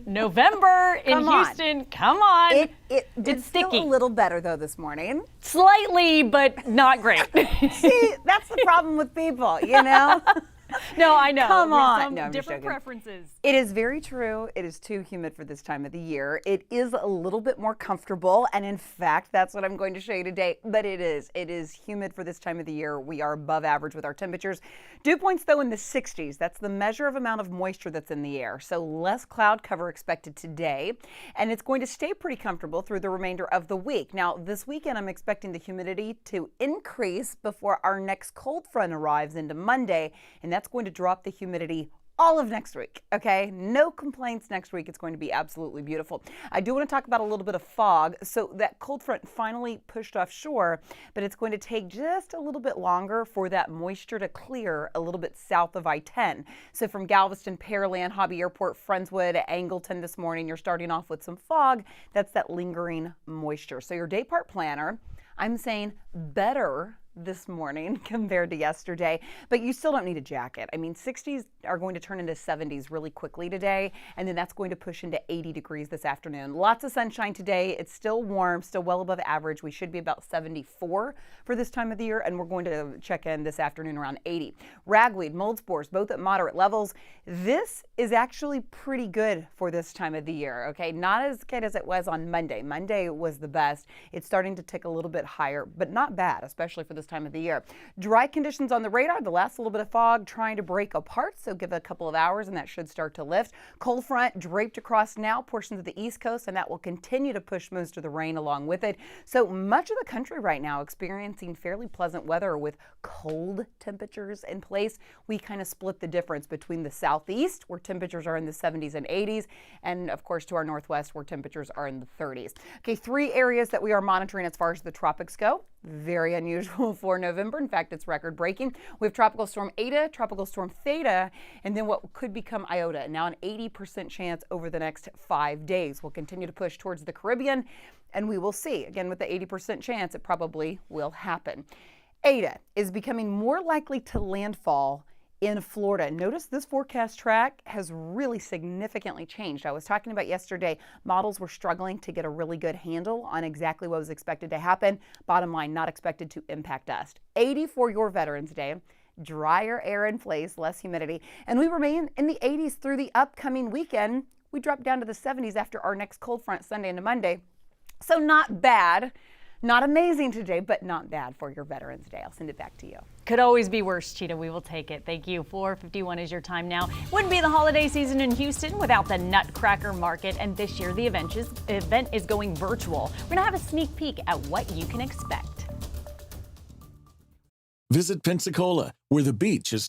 November in Houston. Come on. It's sticky. still a little better though this morning. Slightly, but not great. See, that's the problem with people, you know? No, I know. Come on. Some No, I'm just different joking. preferences. It is very true. It is too humid for this time of the year. It is a little bit more comfortable, and in fact, that's what I'm going to show you today. But it is humid for this time of the year. We are above average with our temperatures. Dew points, though, in the 60s. That's the measure of amount of moisture that's in the air. So less cloud cover expected today, and it's going to stay pretty comfortable through the remainder of the week. Now, this weekend, I'm expecting the humidity to increase before our next cold front arrives into Monday, and that's going to drop the humidity all of next week, okay? No complaints next week. It's going to be absolutely beautiful. I do want to talk about a little bit of fog. So that cold front finally pushed offshore, but it's going to take just a little bit longer for that moisture to clear a little bit south of I-10. So from Galveston, Pearland, Hobby Airport, Friendswood, Angleton this morning, you're starting off with some fog. That's that lingering moisture. So your day part planner, I'm saying better this morning compared to yesterday, but you still don't need a jacket. I mean, 60s are going to turn into 70s really quickly today, and then that's going to push into 80 degrees this afternoon. Lots of sunshine today. It's still warm, still well above average. We should be about 74 for this time of the year, and we're going to check in this afternoon around 80. Ragweed, mold spores, both at moderate levels. This is actually pretty good for this time of the year, okay? Not as good as it was on Monday. Monday was the best. It's starting to tick a little bit higher, but not bad, especially for this time of the year. Dry conditions on the radar, the last little bit of fog trying to break apart, so give it a couple of hours and that should start to lift. Cold front draped across now portions of the East Coast, and that will continue to push most of the rain along with it. So much of the country right now experiencing fairly pleasant weather with cold temperatures in place. We kind of split the difference between the southeast, where temperatures are in the 70s and 80s, and of course to our northwest, where temperatures are in the 30s. Okay, 3 areas that we are monitoring as far as the tropics go. Very unusual for November. In fact, it's record breaking. We have Tropical Storm Eta, Tropical Storm Theta, and then what could become Iota. Now an 80% chance over the next 5 days. We'll continue to push towards the Caribbean, and we will see. Again, with the 80% chance, it probably will happen. Eta is becoming more likely to landfall in Florida. Notice this forecast track has really significantly changed. I was talking about yesterday, models were struggling to get a really good handle on exactly what was expected to happen. Bottom line, not expected to impact us. 80 for your Veterans Day. Drier air in place, less humidity, and we remain in the 80s through the upcoming weekend. We drop down to the 70s after our next cold front Sunday into Monday. So not bad. Not amazing today, but not bad for your Veterans Day. I'll send it back to you. Could always be worse, Cheetah. We will take it. Thank you. 4:51 is your time now. Wouldn't be the holiday season in Houston without the Nutcracker Market, and this year the event is going virtual. We're going to have a sneak peek at what you can expect. Visit Pensacola, where the beach is